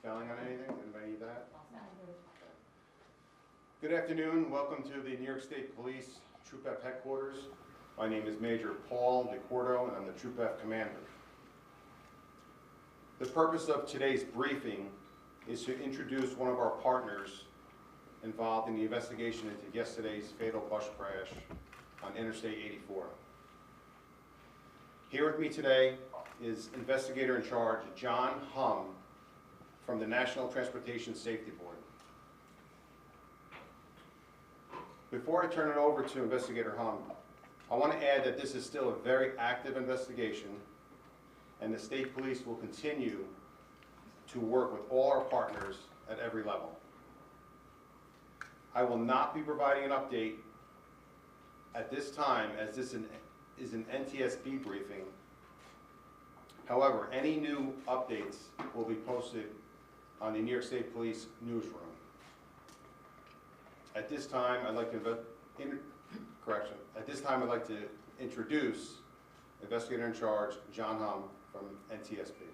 spelling on anything? Anybody need that? Good afternoon. Welcome to the New York State Police Troop F headquarters. My name is Major Paul DeCordo, and I'm the Troop F commander. The purpose of today's briefing is to introduce one of our partners involved in the investigation into yesterday's fatal bus crash on Interstate 84. Here with me today is investigator in charge John Hum from the National Transportation Safety Board. Before I turn it over to Investigator Hum, I want to add that this is still a very active investigation, and the state police will continue to work with all our partners at every level. I will not be providing an update at this time, as this is an NTSB briefing. However, any new updates will be posted on the New York State Police newsroom. At this time, I'd like to introduce Investigator in Charge John Hum from NTSB.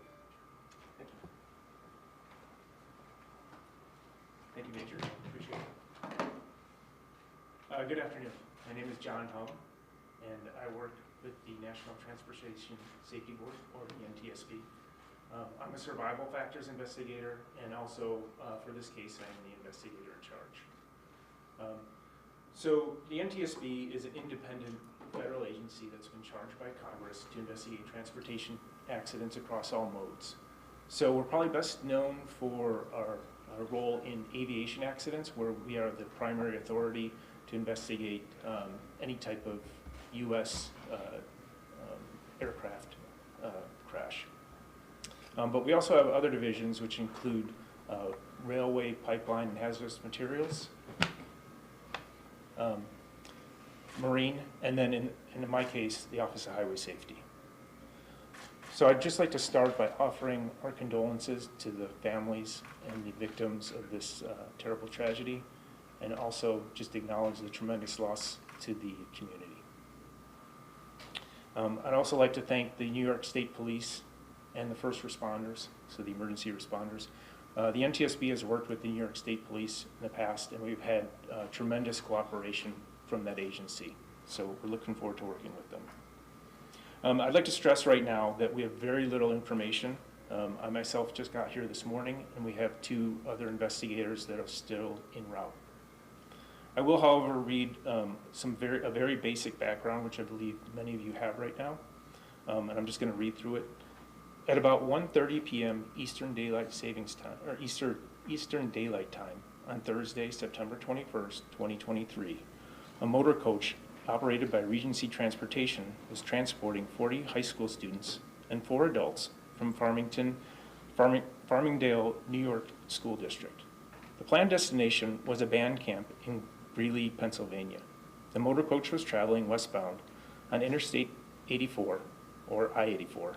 Thank you, Major. Appreciate it. Good afternoon. My name is John Hum, and I work with the National Transportation Safety Board, or the NTSB. I'm a survival factors investigator, and also for this case, I am the investigator in charge. So the NTSB is an independent federal agency that's been charged by Congress to investigate transportation accidents across all modes. So we're probably best known for our role in aviation accidents, where we are the primary authority to investigate any type of U.S. Aircraft crash. But we also have other divisions which include railway, pipeline, and hazardous materials, marine, and then in my case, the Office of Highway Safety. So I'd just like to start by offering our condolences to the families and the victims of this terrible tragedy, and also just acknowledge the tremendous loss to the community. I'd also like to thank the New York State Police and the first responders, so the emergency responders. The NTSB has worked with the New York State Police in the past, and we've had tremendous cooperation from that agency. So we're looking forward to working with them. I'd like to stress right now that we have very little information. I myself just got here this morning, and we have 2 other investigators that are still en route. I will, however, read a very basic background, which I believe many of you have right now, and I'm just going to read through it. At about 1:30 p.m. Eastern Daylight Savings Time, or Eastern Daylight Time, on Thursday, September 21st, 2023, a motor coach operated by Regency Transportation was transporting 40 high school students and 4 adults from Farmingdale, New York School District. The planned destination was a band camp in Greeley, Pennsylvania. The motor coach was traveling westbound on Interstate 84, or I-84,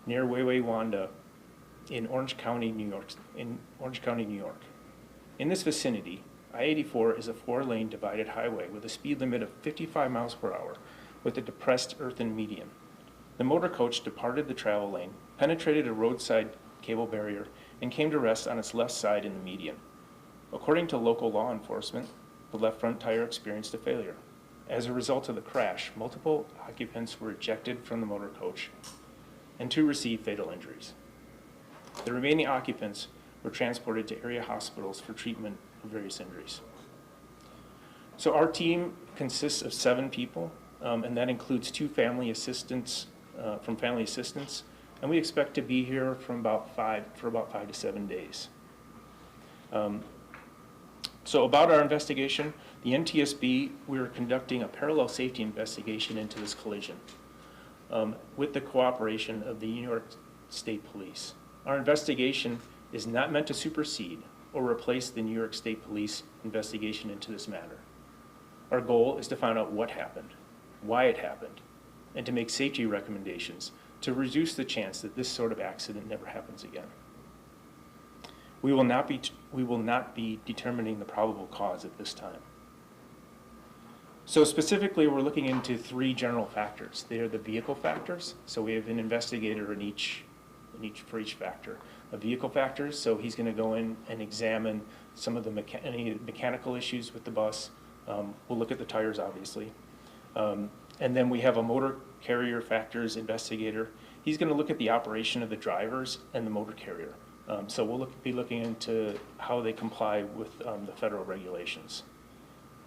near Wawawanda in Orange County, New York. In this vicinity, I-84 is a 4-lane divided highway with a speed limit of 55 miles per hour with a depressed earthen median. The motor coach departed the travel lane, penetrated a roadside cable barrier, and came to rest on its left side in the median. According to local law enforcement, the left front tire experienced a failure. As a result of the crash, multiple occupants were ejected from the motor coach, and 2 received fatal injuries. The remaining occupants were transported to area hospitals for treatment of various injuries. So our team consists of 7 people, and that includes 2 family assistants from Family Assistance, and we expect to be here for about 5 to 7 days. So about our investigation, the NTSB, we're conducting a parallel safety investigation into this collision with the cooperation of the New York State Police. Our investigation is not meant to supersede or replace the New York State Police investigation into this matter. Our goal is to find out what happened, why it happened, and to make safety recommendations to reduce the chance that this sort of accident never happens again. We will not be determining the probable cause at this time. So specifically, we're looking into 3 general factors. They are the vehicle factors. So we have an investigator in each for each factor. A vehicle factors, so he's going to go in and examine some of the any mechanical issues with the bus. We'll look at the tires, obviously. And then we have a motor carrier factors investigator. He's going to look at the operation of the drivers and the motor carrier. So we'll be looking into how they comply with the federal regulations.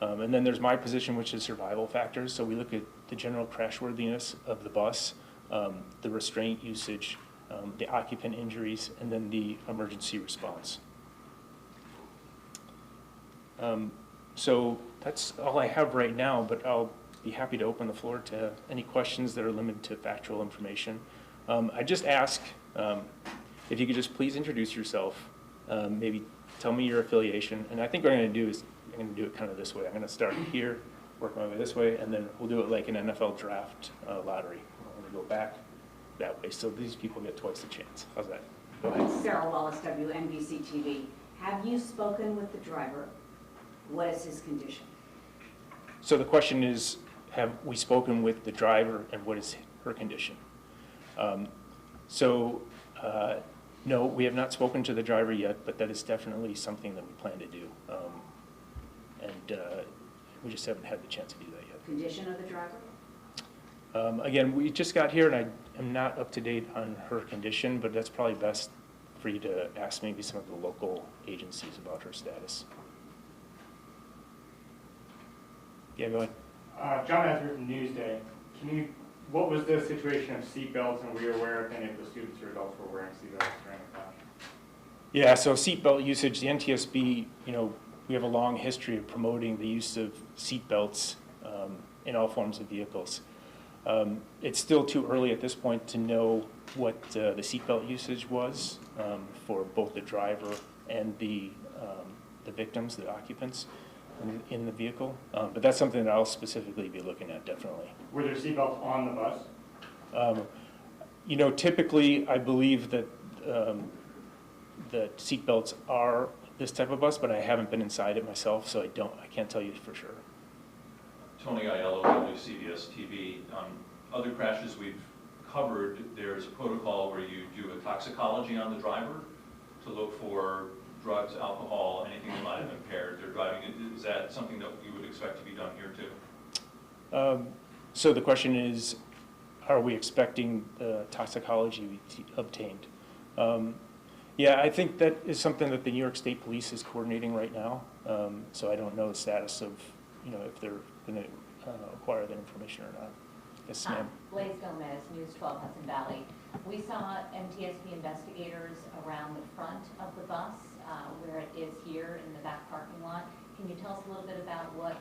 And then there's my position, which is survival factors. So we look at the general crashworthiness of the bus, the restraint usage, the occupant injuries, and then the emergency response. So that's all I have right now, but I'll be happy to open the floor to any questions that are limited to factual information. I just ask if you could just please introduce yourself, maybe tell me your affiliation, and I think what I'm going to do is I'm going to do it kind of this way. I'm going to start here, work my way this way, and then we'll do it like an NFL draft lottery. I'm going to go back that way, so these people get twice the chance. How's that? Go ahead. Sarah Wallace, WABC-TV. Have you spoken with the driver? What is his condition? So the question is, have we spoken with the driver and what is her condition? No, we have not spoken to the driver yet, but that is definitely something that we plan to do. We just haven't had the chance to do that yet. Condition of the driver? Again, we just got here and I am not up to date on her condition, but that's probably best for you to ask maybe some of the local agencies about her status. Yeah, go ahead. John Ezra from Newsday. What was the situation of seatbelts, and were you aware if any of the students or adults were wearing seatbelts during the class? Yeah, so seatbelt usage, the NTSB, we have a long history of promoting the use of seatbelts in all forms of vehicles. It's still too early at this point to know what the seatbelt usage was for both the driver and the victims, the occupants in the vehicle. But that's something that I'll specifically be looking at, definitely. Were there seatbelts on the bus? Typically, I believe that that seatbelts are this type of bus, but I haven't been inside it myself, so I can't tell you for sure. Tony Aiello, WABC-TV. Other crashes we've covered, there's a protocol where you do a toxicology on the driver to look for drugs, alcohol, anything that might have impaired their driving. Is that something that you would expect to be done here too? So the question is, are we expecting toxicology to be obtained? Yeah, I think that is something that the New York State Police is coordinating right now. So I don't know the status of, if they're going to acquire that information or not. Yes, ma'am. Blaise Gomez, News 12 Hudson Valley. We saw NTSB investigators around the front of the bus, where it is here in the back parking lot. Can you tell us a little bit about what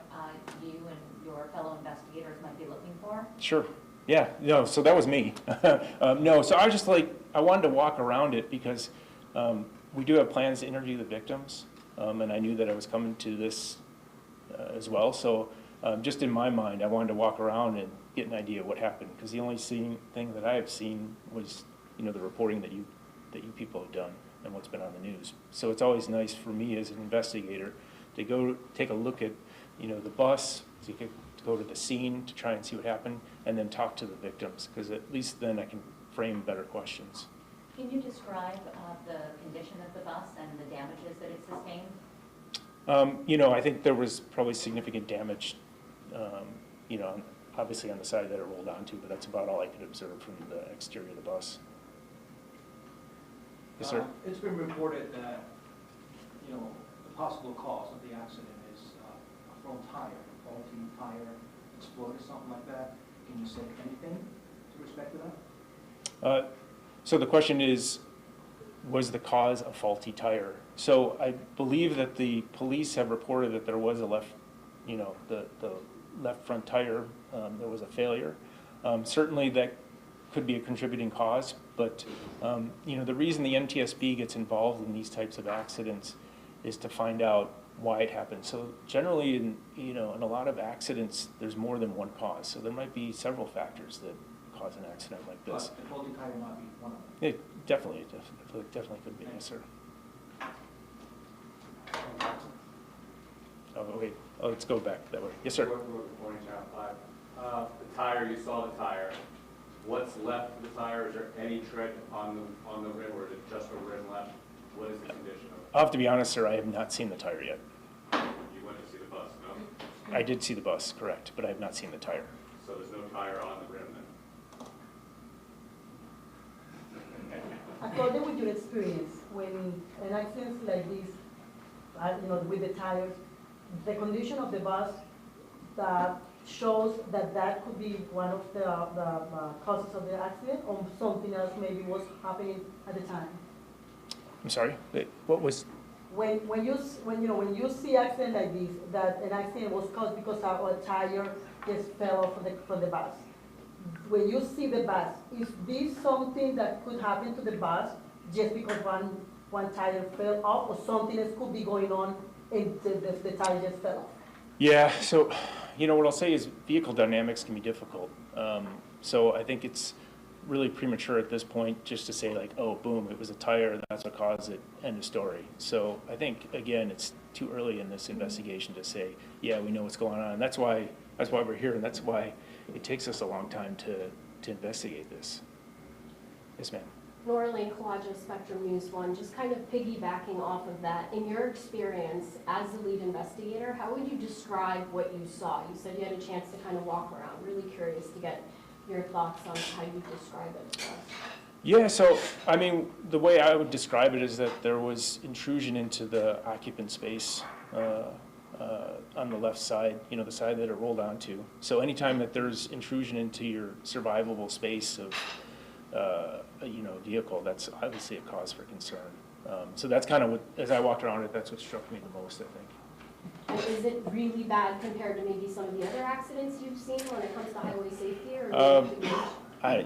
you and your fellow investigators might be looking for? Sure. Yeah, no, so that was me. No, so I was just I wanted to walk around it because we do have plans to interview the victims, and I knew that I was coming to this as well. So just in my mind, I wanted to walk around and get an idea of what happened, because the only thing that I have seen was, the reporting that you people have done and what's been on the news. So it's always nice for me as an investigator to go take a look at, the bus, to go to the scene to try and see what happened, and then talk to the victims, because at least then I can frame better questions. Can you describe the condition of the bus and the damages that it sustained? I think there was probably significant damage, obviously on the side that it rolled onto, but that's about all I could observe from the exterior of the bus. Yes, sir? It's been reported that, the possible cause of the accident is a front tire, a faulty tire exploded, something like that. Can you say anything to respect to that? So the question is, was the cause a faulty tire? So I believe that the police have reported that there was a left, the left front tire, there was a failure. Certainly that could be a contributing cause, but the reason the NTSB gets involved in these types of accidents is to find out why it happened. So generally in a lot of accidents, there's more than one cause. So there might be several factors that cause an accident like this. But the faulty tire might be one of them. It definitely could be, yes, sir. Oh, wait, let's go back that way. Yes, sir. The tire, you saw the tire. what's left of the tire? Is there any tread on the rim, or is it just a rim left? What is the condition of I'll have to be honest, sir, I have not seen the tire yet. it? You went to see the bus, no? I did see the bus, correct, but I have not seen the tire. So there's no tire on the rim then? According with your experience, when an accident like this, with the tires, the condition of the bus that shows that could be one of the causes of the accident, or something else maybe was happening at the time. I'm sorry, what was, When you see accident like this, that an accident was caused because a tire just fell off from the bus. When you see the bus, is this something that could happen to the bus just because one tire fell off, or something else could be going on and the tire just fell off? yeah, so, what I'll say is vehicle dynamics can be difficult. So I think it's really premature at this point just to say like, oh, boom, it was a tire, that's what caused it, end of story. So I think, again, it's too early in this investigation to say, yeah, we know what's going on. And that's why we're here, and that's why it takes us a long time to investigate this. Yes, ma'am. Nora Lane, Kawaja, Spectrum News 1, just kind of piggybacking off of that, in your experience as the lead investigator, how would you describe what you saw? You said you had a chance to kind of walk around. Really curious to get your thoughts on how you describe it to us. Yeah, so, I mean, the way I would describe it is that there was intrusion into the occupant space on the left side, the side that it rolled onto. So anytime that there's intrusion into your survivable space of vehicle, that's obviously a cause for concern. So that's kind of what, as I walked around it, that's what struck me the most, I think. And is it really bad compared to maybe some of the other accidents you've seen when it comes to highway safety? Or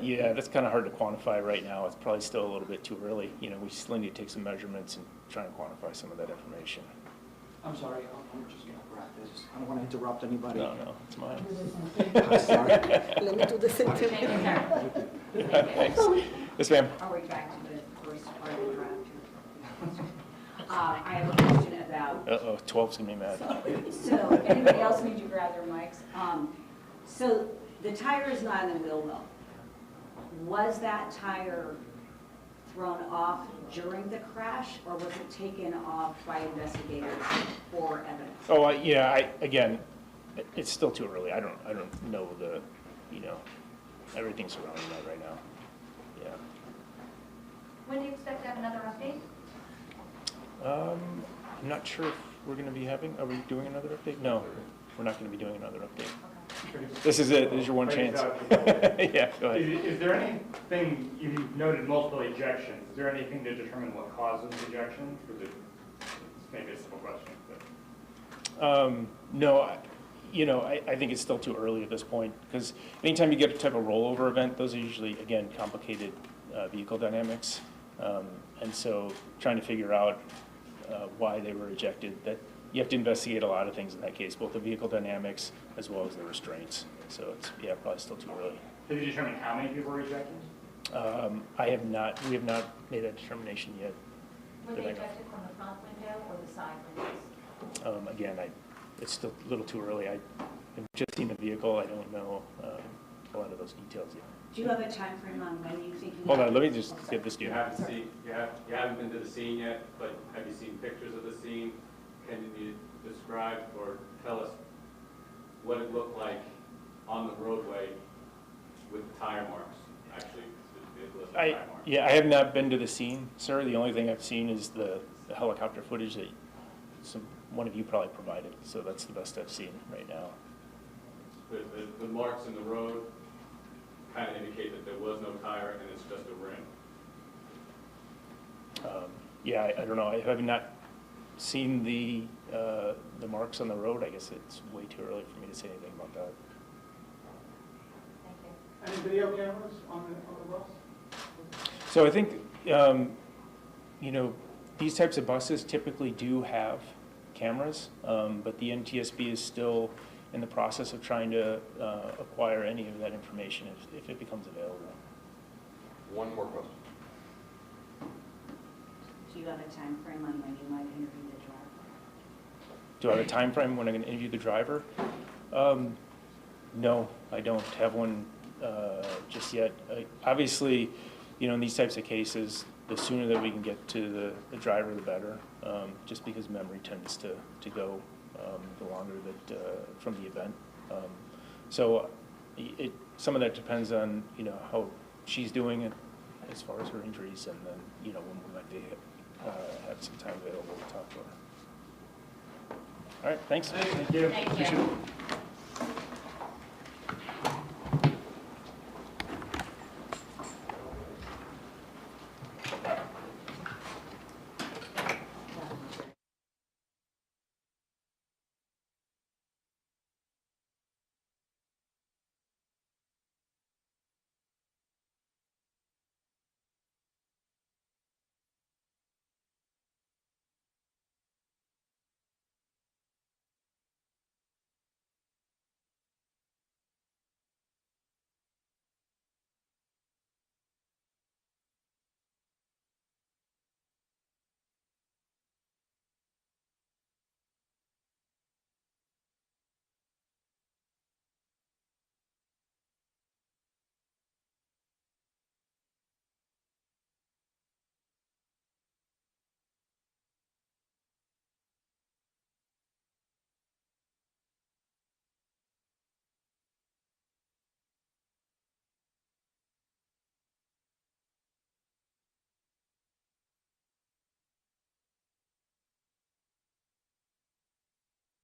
Yeah, that's kind of hard to quantify right now. It's probably still a little bit too early. We still need to take some measurements and try and quantify some of that information. I'm sorry, I'm just going to wrap this. I don't want to interrupt anybody. No, it's mine. I'm sorry. Let me do the same thing. Thank you, sir. Thanks. Yes, ma'am. Are we back to the first part of the draft? I have a question about, Uh-oh, 12's gonna be mad. so anybody else need to grab their mics? So the tire is not in the wheel well. Was that tire thrown off during the crash, or was it taken off by investigators for evidence? Oh, yeah, again, it's still too early. I don't know everything surrounding that right now. Yeah. When do you expect to have another update? I'm not sure if we're gonna be are we doing another update? No, we're not gonna be doing another update. This is it, this is your one chance. Yeah, go ahead. Is there anything, you noted multiple ejections, is there anything to determine what causes ejections? Or is it maybe a simple question, but. No, I think it's still too early at this point, because anytime you get a type of rollover event, those are usually, again, complicated vehicle dynamics. And so trying to figure out why they were ejected, that you have to investigate a lot of things in that case, both the vehicle dynamics as well as the restraints. So it's, probably still too early. Did you determine how many people were ejected? we have not made that determination yet. Were they ejected from the front window or the side windows? Again, it's still a little too early. I've just seen the vehicle. I don't know a lot of those details yet. Do you have a time frame on when you think you Hold have- on, let me just get this to You you. haven't seen, you haven't been to the scene yet, but have you seen pictures of the scene? Can you describe or tell us what it looked like on the roadway with the tire marks, actually, the tire marks? Yeah, I have not been to the scene, sir. The only thing I've seen is the helicopter footage that one of you probably provided, so that's the best I've seen right now. The marks in the road kind of indicate that there was no tire and it's just a rim. Yeah, I don't know. I have not seen the marks on the road. I guess it's way too early for me to say anything about that. Thank you. Any video cameras on the bus? So I think, these types of buses typically do have cameras, but the NTSB is still in the process of trying to acquire any of that information if it becomes available. One more question. Do you have a time frame on when you might interview the driver? Do I have a time frame when I'm going to interview the driver? No, I don't have one just yet. Obviously, in these types of cases, the sooner that we can get to the driver, the better, just because memory tends to go the longer that from the event. So some of that depends on, how she's doing as far as her injuries, and then, when we might be have some time available to talk to her. All right, thanks. Thank you. Thank you. Appreciate it.